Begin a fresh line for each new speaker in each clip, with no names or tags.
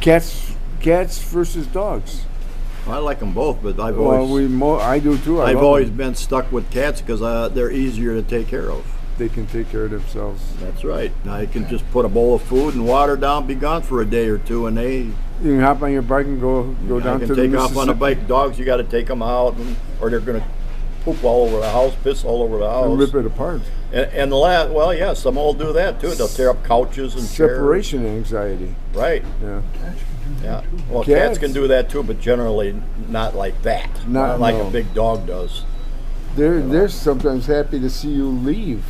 Cats versus dogs.
I like them both, but I've
Well,
always
I do too. I
I've
love
always
them.
been stuck with cats because they're easier to take care of.
They can take care of themselves.
That's right. Now you can just put a bowl of food and water down, be gone for a day or two, and they
You can hop on your bike and go down
can
to the
take off on a
Mississippi
bike. Dogs, you got to take them out, or they're going to poop all over the house, piss all over the house,
and rip it apart.
And the last, well, yeah, some will do that too. They'll tear up couches and
Separation anxiety.
chairs. Right.
Yeah.
Yeah. Well,
Cats.
cats can do that too, but generally not like that. Not like
no.
a big dog does.
They're sometimes happy to see you leave.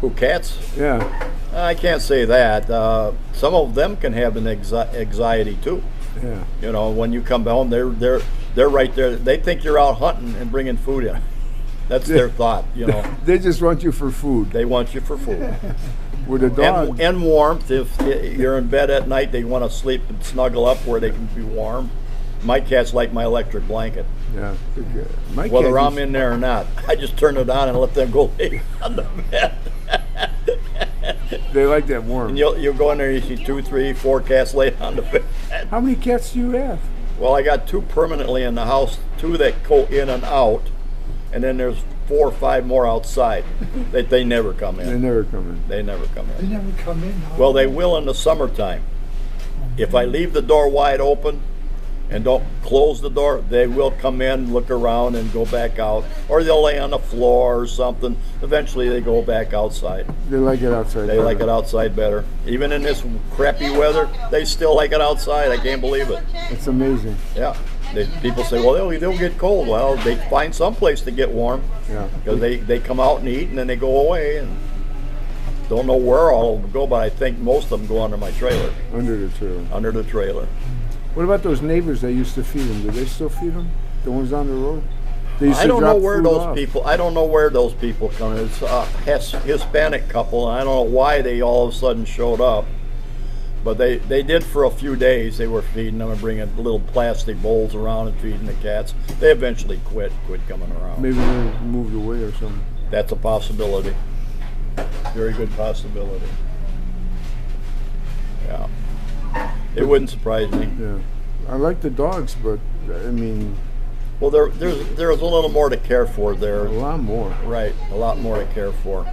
Who, cats?
Yeah.
I can't say that. Some of them can have an anxiety too.
Yeah.
You know, when you come home, they're right there. They think you're out hunting and bringing food in. That's their thought. You know,
They just want you for food.
they want you for food
With a dog.
and warmth. If you're in bed at night, they want to sleep and snuggle up where they can be warm. My cats like my electric blanket.
Yeah. My
Whether
cat
I'm in there or not, I just turn it on and let them go lay on the bed.
They like that warm.
And you'll go in there, you see 2, 3, 4 cats laid on the bed.
How many cats do you have?
Well, I got 2 permanently in the house, 2 that go in and out, and then there's 4 or 5 more outside. They never come
They
in.
never come in.
They never come
They
in.
never come in. Huh?
Well, they will in the summertime. If I leave the door wide open and don't close the door, they will come in, look around, and go back out. Or they'll lay on the floor or something. Eventually, they go back outside.
They like it outside.
They like it outside better. Even in this crappy weather, they still like it outside. I can't believe it.
It's amazing.
Yeah. People say, well, they'll get cold. Well, they find some place to get warm
Yeah.
because they come out and eat and then they go away and don't know where all of them go, but I think most of them go under my trailer,
Under the trailer.
under the trailer.
What about those neighbors that used to feed them? Do they still feed them? The ones on the road? They used
I
to
don't know
drop
where
food
those
off.
people. I don't know where those people come. It's a Hispanic couple, and I don't know why they all of a sudden showed up. But they did for a few days. They were feeding them and bringing little plastic bowls around and feeding the cats. They eventually quit coming around.
Maybe they moved away or something.
That's a possibility. Very good possibility. Yeah. It wouldn't surprise me.
Yeah. I like the dogs, but I mean,
Well, there's a little more to care for there.
a lot more.
Right, a lot more to care for.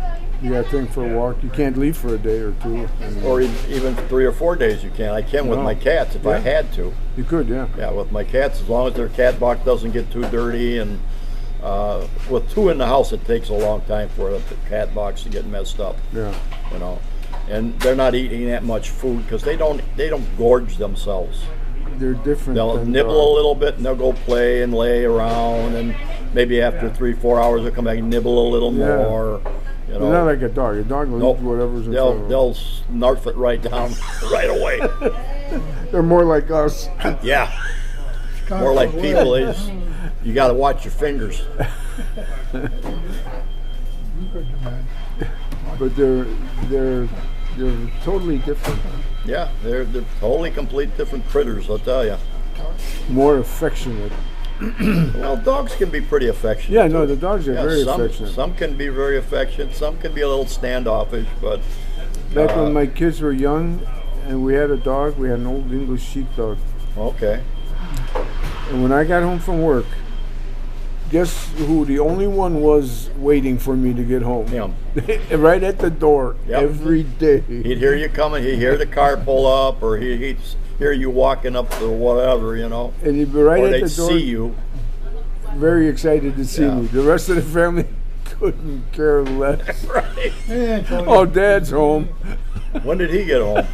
You got to think for a walk. You can't leave for a day or two. I mean,
Or even 3 or 4 days you can. I can with
No.
my cats if I
Yeah.
had to.
you could, yeah.
Yeah, with my cats, as long as their cat box doesn't get too dirty, and with 2 in the house, it takes a long time for the cat box to get messed up.
Yeah.
You know, and they're not eating that much food because they don't gorge themselves.
They're different.
They'll
than
nibble
dogs.
a little bit and they'll go play and lay around, and maybe after 3, 4 hours they'll come back and nibble a little
Yeah.
more. You
They're not
know,
like a dog. A dog will
Nope.
eat whatever's in front of them.
they'll snarf it right down right away.
They're more like us.
Yeah, more like people. You got to watch your fingers.
But they're totally different.
Yeah, they're totally complete different critters. I'll tell you.
More affectionate.
Well, dogs can be pretty affectionate.
Yeah, no,
too.
the dogs are
Yeah,
very
some,
affectionate.
Some can be very affectionate. Some can be a little standoffish, but
Back when my kids were young and we had a dog, we had an old English sheepdog.
okay.
And when I got home from work, guess who the only one was waiting for me to get home?
Him.
Right at the door
Yep.
every day.
He'd hear you coming. He'd hear the car pull up, or he'd hear you walking up to whatever, you know.
And he'd be right
Or
at
they'd
the door,
see you.
very excited to see
Yeah.
me. The rest of the family couldn't care less.
Right.
Yeah,
Oh, Dad's home.
When did he get home?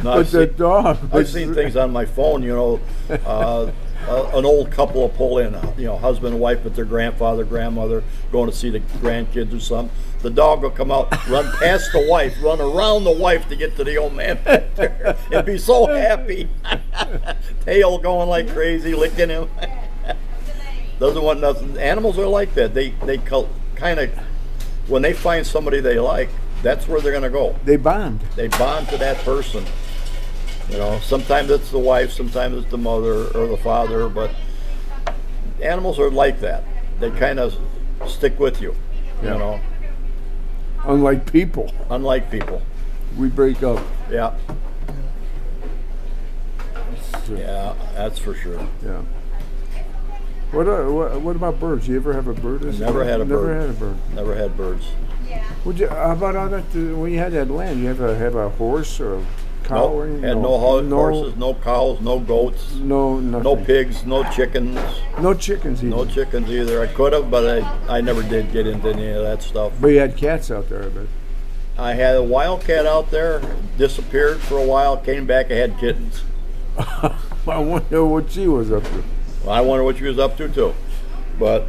No,
But the dog.
I've
was-
seen things on my phone, you know, an old couple will pull in, you know, husband and wife with their grandfather, grandmother, going to see the grandkids or something. The dog will come out, run past the wife, run around the wife to get to the old man back there, and be so happy. Tail going like crazy, licking him. Doesn't want nothing. Animals are like that. They kind of, when they find somebody they like, that's where they're going to go.
They bond.
They bond to that person. You know, sometimes it's the wife, sometimes it's the mother or the father, but animals are like that. They kind of stick with you,
Yeah.
you know,
Unlike people,
unlike people.
we break up.
Yeah. Yeah, that's for sure.
Yeah. What about birds? You ever have a bird?
Never had a
Never
bird.
had a bird.
Never had birds.
How about all that? When you had that land, you have a horse or a cow
No,
or anything?
had no horses, no cows, no goats,
No, nothing.
no pigs, no chickens,
No chickens either.
no chickens either. I could have, but I never did get into any of that stuff.
But you had cats out there, I bet.
I had a wildcat out there, disappeared for a while, came back, I had kittens.
I wonder what she was up to.
Well, I wonder what she was up to too. But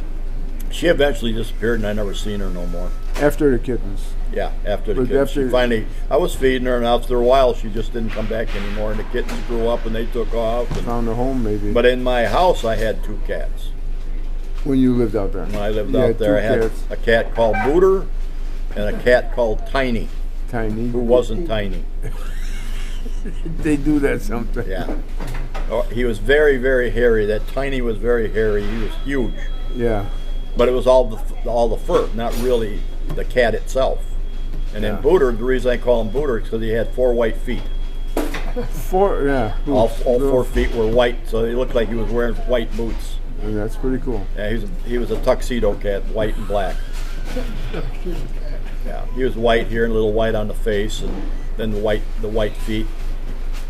she eventually disappeared and I never seen her no more.
After the kittens.
Yeah, after the
But
kittens.
after-
She finally, I was feeding her and after a while she just didn't come back anymore and the kittens grew up and they took off. And,
Found a home, maybe.
but in my house I had 2 cats.
when you lived out there.
When I lived
You
out
had
there, I
2
had
cats.
a cat called Booter and a cat called Tiny,
Tiny.
who wasn't tiny.
They do that sometimes.
Yeah. Oh, he was very, very hairy. That Tiny was very hairy. He was huge.
Yeah.
But it was all the fur, not really the cat itself. And then
Yeah.
Booter, the reason I call him Booter is because he had 4 white feet.
4, yeah.
All
boots.
4 feet were white, so he looked like he was wearing white boots.
That's pretty cool.
Yeah, he was a tuxedo cat, white and black. Yeah, he was white here and a little white on the face, and then the white feet,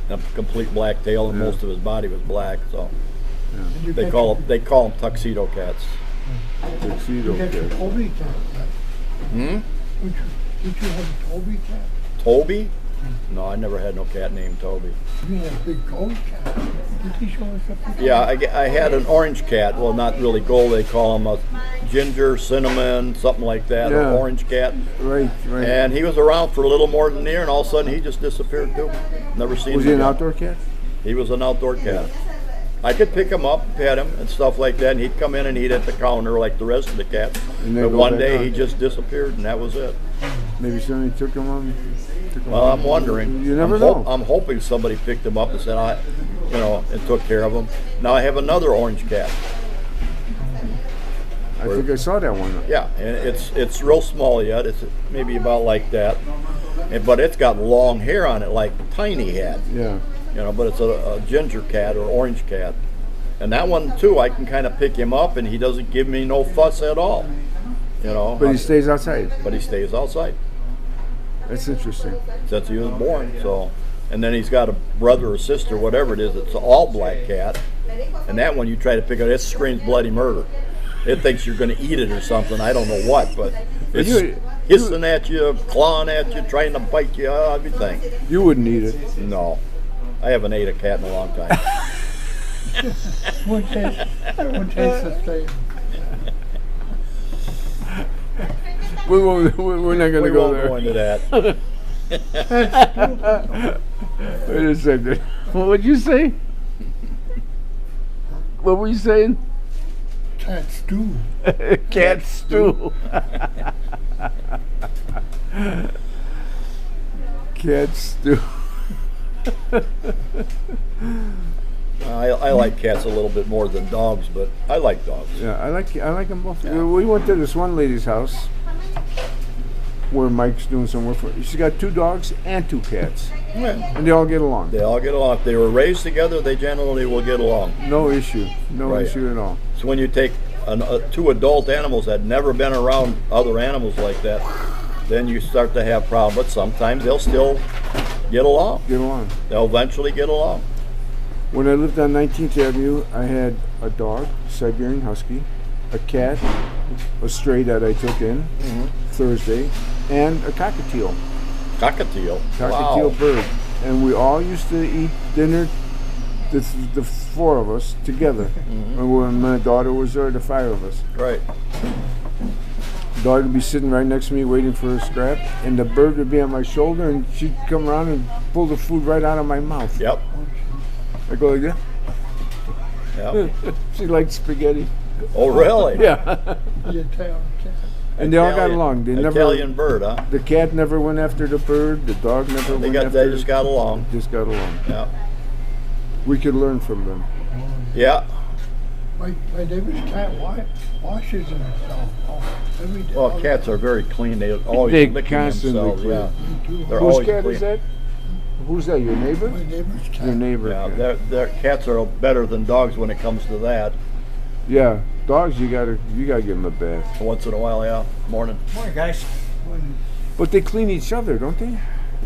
and a complete black tail, and
Yeah.
most of his body was black. So
Did you
they
get
call them tuxedo cats.
Tuxedo
You get your
cat.
Toby cat, right?
Hmm?
Did you have a Toby cat?
Toby? No, I never had no cat named Toby.
You had a big gold cat. Did he show us up?
Yeah, I had an orange cat. Well, not really gold. They call him a ginger, cinnamon, something like that.
Yeah.
An orange cat.
Right, right.
And he was around for a little more than a year, and all of a sudden he just disappeared too. Never seen
Was
him
he an
again.
outdoor cat?
He was an outdoor cat. I could pick him up, pet him, and stuff like that, and he'd come in and eat at the counter like the rest of the cats.
And then
But
go
one
back
day
on.
he just disappeared, and that was it.
Maybe somebody took him on.
Well, I'm wondering.
You never
I'm
know.
I'm hoping somebody picked him up and said, and took care of him. Now I have another orange cat.
I think I saw that one.
Yeah, and it's real small yet. It's maybe about like that, but it's got long hair on it like Tiny had.
Yeah.
But it's a ginger cat or orange cat. And that one too, I can kind of pick him up and he doesn't give me no fuss at all.
But he stays outside.
But he stays outside
That's interesting.
since he was born. So, and then he's got a brother or sister, whatever it is. It's an all black cat, and that one you try to pick up, it screams bloody murder. It thinks you're going to eat it or something. I don't know what, but it's hissing at you, clawing at you, trying to bite you, everything.
You wouldn't eat it.
No, I haven't ate a cat in a long time.
Wouldn't taste the same.
We're not going
We
to go
won't
there.
go into that.
Wait a second. What'd you say? What were you saying?
Cat stew.
Cat stew. Cat stew.
I like cats a little bit more than dogs, but I like dogs.
Yeah, I like them both.
Yeah.
We went to this one lady's house where Mike's doing some work for. She's got 2 dogs and 2 cats,
Yeah.
and they all get along.
They all get along. If they were raised together, they generally will get along.
No issue. No
Right.
issue at all.
So when you take 2 adult animals that never been around other animals like that, then you start to have problems. But sometimes they'll still get along.
Get along.
They'll eventually get along.
When I lived on 19th Avenue, I had a dog, Siberian Husky, a cat, a stray that I took in Thursday, and a cockatiel.
Cockatiel.
Cockatiel
Wow.
bird. And we all used to eat dinner, the 4 of us, together. And when my daughter was there, the 5 of us.
Right.
Daughter would be sitting right next to me waiting for a scrap, and the bird would be on my shoulder, and she'd come around and pull the food right out of my mouth.
Yep.
I go like that.
Yep.
She liked spaghetti.
Oh, really?
Yeah.
The Italian cat.
And they all got
Italian-
along. They
Italian bird, huh?
The cat never went after the bird. The dog never went after.
They just got along.
Just got along.
Yeah.
We could learn from them.
Yeah.
My neighbor's cat washes himself every day.
Well, cats are very clean. They always
They
licking
constantly
themselves.
clean.
Yeah.
They do.
They're
Whose
always
cat
clean.
is that? Who's that? Your neighbor?
My neighbor's cat.
Your neighbor.
Yeah, their cats are better than dogs when it comes to that.
Yeah, dogs. You gotta give them a bath.
Once in a while, yeah. Morning.
Morning, guys.
But they clean each other, don't they?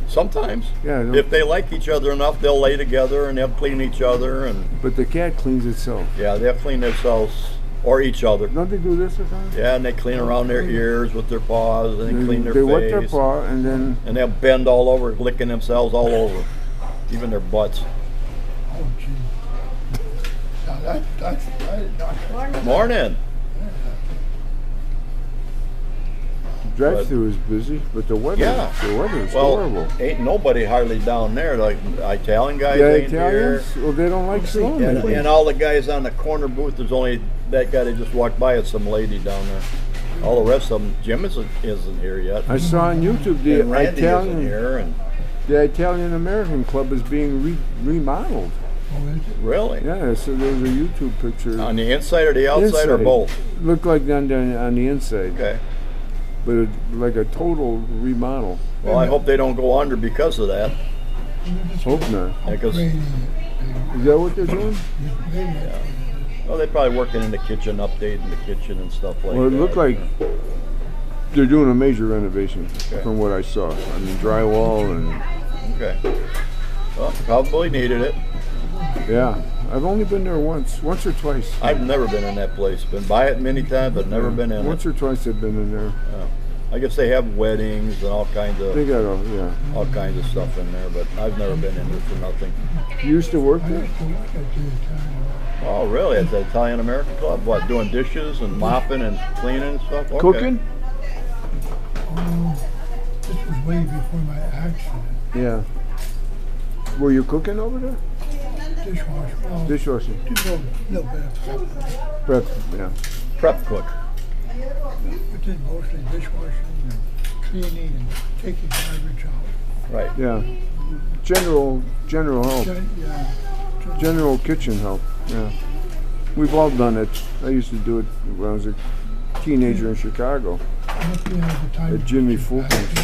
Sometimes.
Yeah.
If they like each other enough, they'll lay together and they'll clean each other, and
But the cat cleans itself.
yeah, they'll clean themselves or each other.
Don't they do this or something?
Yeah, and they clean around their ears with their paws, and they clean their
They
face.
wet their paw and then
And they'll bend all over, licking themselves all over, even their butts.
Oh, gee. Now that's
Morning.
drive-through is busy, but the weather,
Yeah.
the weather is
Well,
horrible.
ain't nobody hardly down there. Like Italian guys
The
ain't here.
Italians, well, they don't like snow.
And all the guys on the corner booth, there's only that guy that just walked by and some lady down there. All the rest of them, Jim isn't here yet.
I saw on YouTube the
And Randy isn't
Italian,
here, and
the Italian American Club is being remodeled.
oh, is it?
really?
Yeah, so there's a YouTube picture.
On the inside or the outside or
Inside.
both?
Looked like on the inside,
Okay.
but it, like a total remodel.
Well, I hope they don't go under because of that.
Hope not.
Because
Grading
Is that what they're doing?
it. Grading it.
well, they're probably working in the kitchen, updating the kitchen and stuff like
Well, it
that.
looked like they're doing a major renovation
Okay.
from what I saw. I mean, drywall and
Okay. Well, probably needed it.
yeah. I've only been there once or twice.
I've never been in that place. Been by it many times, but never been in
Once
it.
or twice I've been in there.
I guess they have weddings and all kinds
They
of
got
stuff in there, but I've never been in there for nothing.
You used to work
I
there?
used to work at the Italian.
Oh, really? At the Italian American Club? What, doing dishes and mopping and cleaning and stuff? Okay.
Cooking?
Oh, this was way before my accident.
Yeah. Were you cooking over there?
Dishwasher. Well,
Dishwashing.
just a little bit of stuff.
Prep, yeah.
Prep cook.
But then mostly dishwashing and cleaning and taking garbage out.
Right.
Yeah. General help.
Yeah.
General kitchen help. Yeah. We've all done it. I used to do it when I was a teenager in Chicago. At Jimmy Fulton's.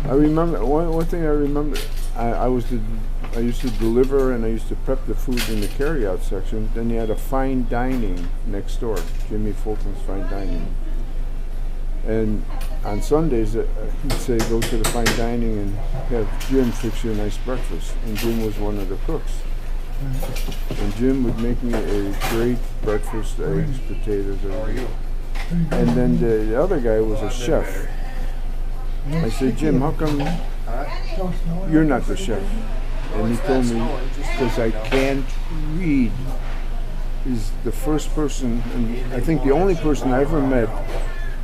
I remember one thing. I remember I used to deliver and I used to prep the food in the carryout section. Then you had a fine dining next door, Jimmy Fulton's Fine Dining. And on Sundays, he'd say go to the fine dining and have Jim fix you a nice breakfast. And Jim was one of the cooks. And Jim would make me a great breakfast: eggs, potatoes, everything. And then the other guy was a chef. I said, Jim, how come you're not the chef? And he told me, because I can't read. He's the first person, and I think the only person I ever met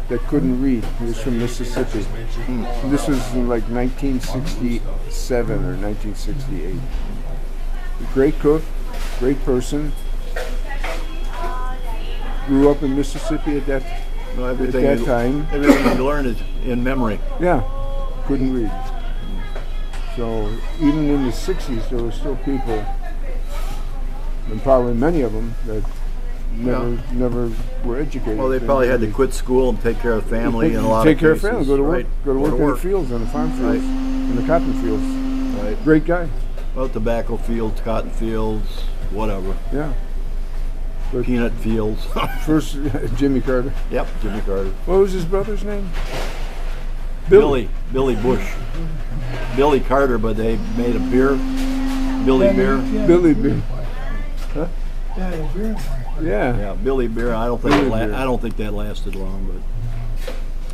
that couldn't read. He was from Mississippi. This was in like 1967 or 1968. Great cook, great person. Grew up in Mississippi at that time.
Everything you learn is in memory.
Yeah, couldn't read. So even in the 60s, there were still people, and probably many of them, that never were educated.
Well, they probably had to quit school and take care of family and a lot
Take
of
care of
cases.
family, go to work,
Right.
go to work in the fields, on the farm fields,
Right.
in the cotton fields.
Right.
Great guy.
Well, tobacco fields, cotton fields, whatever.
Yeah.
Peanut fields.
First, Jimmy Carter.
Yep, Jimmy Carter.
What was his brother's name?
Billy Bush. Billy Carter, but they made a beer. Billy Beer.
Billy Beer.
Yeah, the beer.
Yeah.
Yeah, Billy Beer. I don't think
Billy Beer.
I don't think that lasted long, but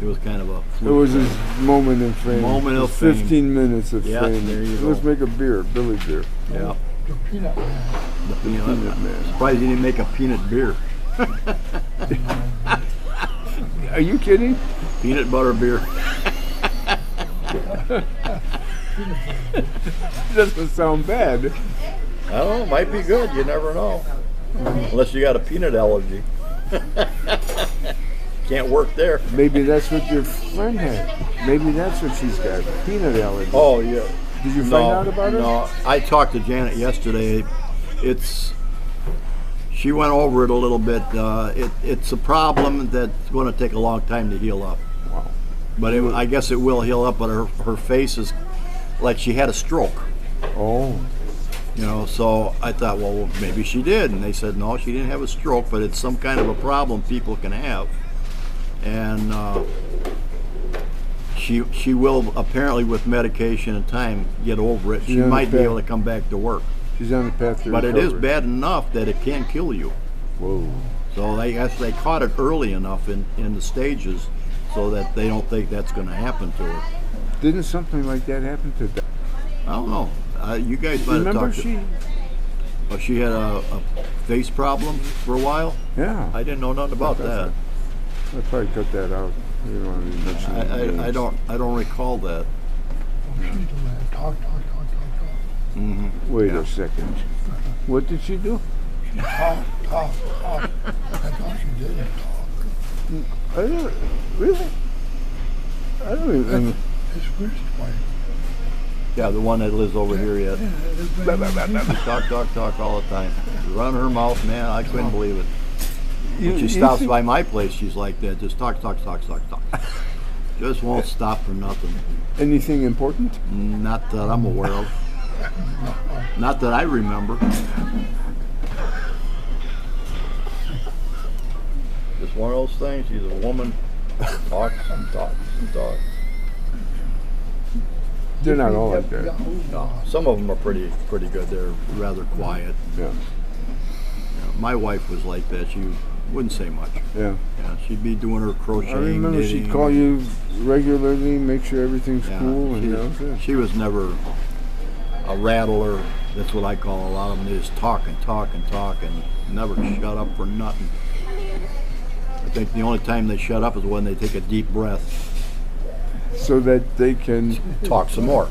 it was kind of a
It
fluke.
was his moment of fame.
Moment of
His
fame.
15 minutes of
Yeah,
fame.
there you
Let's
go.
make a beer, Billy Beer.
Yeah.
The peanut man.
The peanut.
Peanut Man.
Surprised he didn't make a peanut beer.
Are you kidding?
Peanut butter beer.
Doesn't sound bad.
I don't know, might be good. You never know. Unless you got a peanut allergy. Can't work there.
Maybe that's what your friend had. Maybe that's what she's got. Peanut allergy.
Oh, yeah.
Did you find out about it?
No, I talked to Janet yesterday. She went over it a little bit. It's a problem that's going to take a long time to heal up.
Wow.
But I guess it will heal up. But her face is like she had a stroke.
Oh,
You know, so I thought, well, maybe she did, and they said no, she didn't have a stroke, but it's some kind of a problem people can have, and she will apparently with medication and time get over it. She
Yeah,
might be
okay.
able to come back to work,
she's on the path to
but it
recovery.
is bad enough that it can kill you.
Whoa.
So I guess they caught it early enough in the stages so that they don't think that's going to happen to her.
Didn't something like that happen to?
I don't know. You guys might have
Remember
talked.
she?
She had a face problem for a while.
Yeah.
I didn't know nothing about that.
I'd probably cut that out. You don't want to be mentioning
I
names.
don't recall that.
She's the man. Talk.
Mm-hmm.
Wait
Yeah.
a second. What did she do?
Talk. I thought she didn't talk.
I don't really. I don't even.
His first wife.
Yeah, the one that lives over here yet.
Yeah, everybody-
Talk all the time. Run her mouth, man. I couldn't believe it. When she
you
stops
think-
by my place, she's like that. Just talk. Just won't stop for nothing.
Anything important?
Not that I'm aware of. Not that I remember. Just one of those things. She's a woman. Talks and talks and talks.
They're not all like that.
No, some of them are pretty good. They're rather quiet.
Yeah.
My wife was like that. She wouldn't say much.
Yeah.
Yeah, she'd be doing her crocheting.
I remember
knitting.
she'd call you regularly, make sure everything's
Yeah,
cool, and that was it.
she was never a rattler. That's what I call a lot of them. They just talk and never shut up for nothing. I think the only time they shut up is when they take a deep breath.
So that they can.
Talk some more.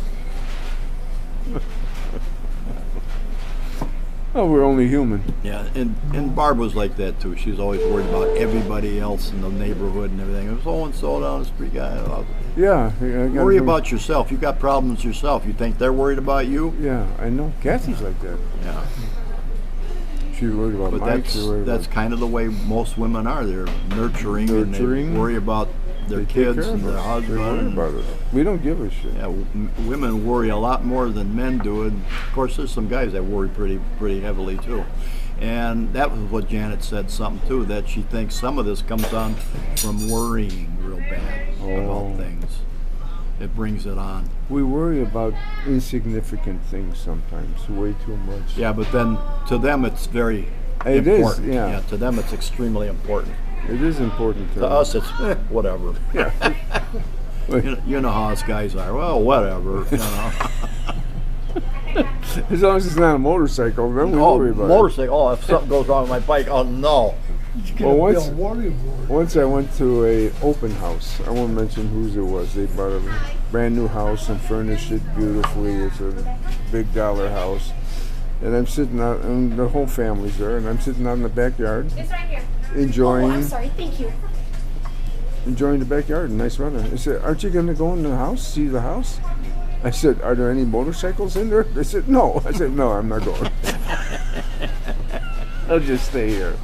Oh, we're only human.
Yeah, and Barb was like that too. She was always worried about everybody else in the neighborhood and everything. It was so and so down the street guy.
Yeah. I gotta
Worry
think-
about yourself. You got problems yourself. You think they're worried about you?
Yeah, I know. Kathy's like that.
Yeah.
She's worried about
But
Mike. She's worried
that's
about.
kind of the way most women are. They're nurturing. And
Nurturing.
they worry about their
They take
kids
care
and
of
their
us. They worry
husband.
about us. We don't give a shit.
Yeah, women worry a lot more than men do, and of course, there's some guys that worry pretty heavily too. And that was what Janet said something too, that she thinks some of this comes on from worrying real bad
Oh.
about things. It brings it on.
We worry about insignificant things sometimes, way too much.
Yeah, but then to them it's very
It is,
important.
yeah.
To them it's extremely important.
It is important
To us it's whatever.
Yeah.
You know how us guys are. Well, whatever. You know.
As long as it's not a motorcycle, then we
Oh,
worry about
motorcycle. Oh, if something goes wrong with my bike, oh no.
You
Well,
can't
once-
be a worry board.
it. Once I went to a open house. I won't mention whose it was. They bought a brand new house and furnished it beautifully. It's a big dollar house. And I'm sitting out, and the whole family's there, and I'm sitting out in the backyard,
It's right here.
enjoying
Oh, I'm sorry. Thank you.
enjoying the backyard. Nice weather. I said, "Aren't you going to go in the house, see the house?" I said, "Are there any motorcycles in there?" They said, "No." I said, "No, I'm not going. I'll just stay here."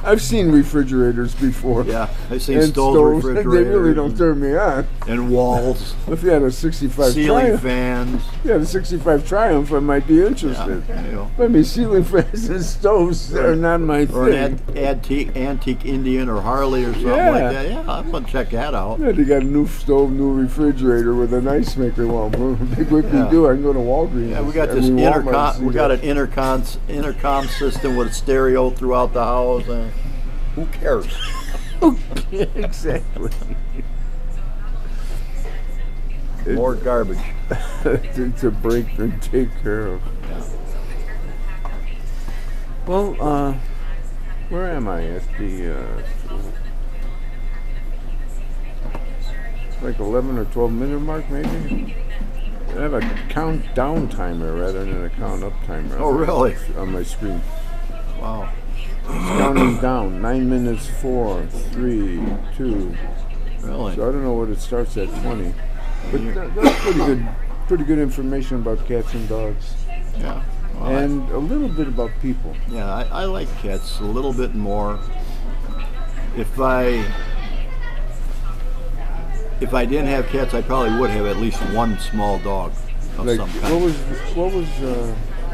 I've seen refrigerators before.
Yeah, I've seen
And
stoves,
They
refrigerators,
really don't turn me on.
and walls,
If you had a 65
ceiling
Triumph,
fans.
if you had a 65 Triumph, I might be interested.
Yeah, you know.
But I mean, ceiling fans and stoves are not my
Or
thing.
an antique Indian or Harley or something
Yeah.
like that. Yeah, I'm gonna check that out.
Yeah, they got a new stove, new refrigerator with an ice maker. Well, big what
Yeah.
we do, I can go to Walgreens.
Yeah, we got
I
this
mean, Walmart and
intercom.
see
We got
that.
an intercom system with a stereo throughout the house. And who cares?
Exactly.
More garbage.
to break and take care of. Well, where am I at the like 11 or 12 minute mark maybe? I have a countdown timer rather than a count up timer.
Oh, really?
On my screen.
Wow.
It's counting down. 9 minutes, 4, 3, 2.
Really?
So I don't know what it starts at 20. But that's pretty good information about cats and dogs.
Yeah. Well,
And a little bit about people.
yeah, I like cats a little bit more. If I if I didn't have cats, I probably would have at least one small dog of
Like
some kind.
what was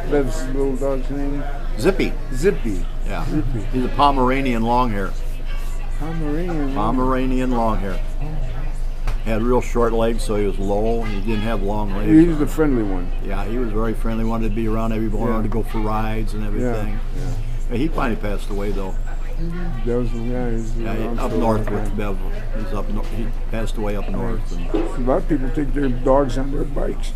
Lev's little dog's name?
Zippy.
Zippy.
Yeah.
Zippy.
He's a Pomeranian Longhair.
Pomeranian.
Pomeranian Longhair. Had real short legs, so he was low. He didn't have long legs.
He was the friendly one.
Yeah, he was very friendly. Wanted to be around everyone.
Yeah.
Wanted to go for rides and everything.
Yeah.
Yeah, he finally passed away though.
That was he's
Yeah,
around
up
for a
north
long
with
time.
Bev. He's up. He passed away up north. And,
A lot of people take their dogs on their bikes.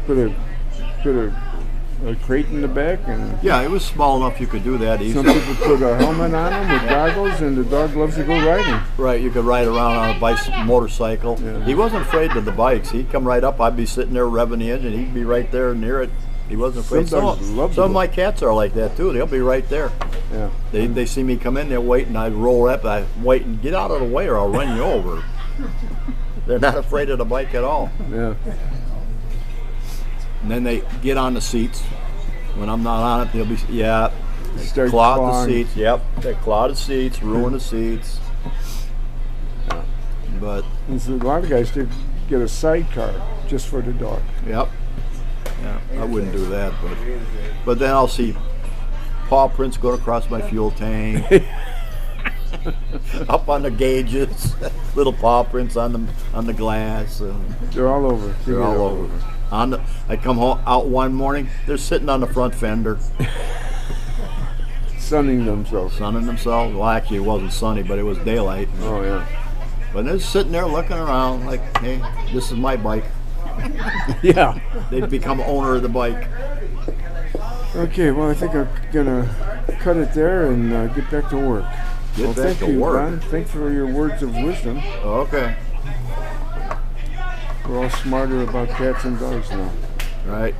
put a crate in the back, and
yeah, it was small enough you could do that
some
easily.
people put a helmet on them with goggles, and the dog loves to go riding.
Right, you could ride around on a motorcycle.
Yeah.
He wasn't afraid of the bikes. He'd come right up. I'd be sitting there revving the engine. He'd be right there near it. He wasn't afraid.
Some dogs love to
Some of
go.
my cats are like that too. They'll be right there.
Yeah.
They see me come in, they're waiting. I'd roll up. I wait and get out of the way, or I'll run you over. They're not afraid of the bike at all.
Yeah.
And then they get on the seats. When I'm not on it, they'll be They
Start
claw the
clawing.
seats. Yep, they claw the seats, ruin the seats. But
And so a lot of guys did get a sidecar just for the dog.
yep, yeah, I wouldn't do that. But then I'll see paw prints going across my fuel tank, up on the gauges, little paw prints on the glass. And
They're all over.
they're all over. I come home out one morning, they're sitting on the front fender,
Sunning themselves.
sunning themselves. Well, actually, it wasn't sunny, but it was daylight.
Oh yeah.
But they're sitting there looking around like, hey, this is my bike.
Yeah.
They've become owner of the bike.
Okay, well, I think I'm gonna cut it there and get back to work.
Get
well,
back
thank
to
you,
work.
Don. Thanks for your words of wisdom.
Okay,
We're all smarter about cats and dogs now.
right.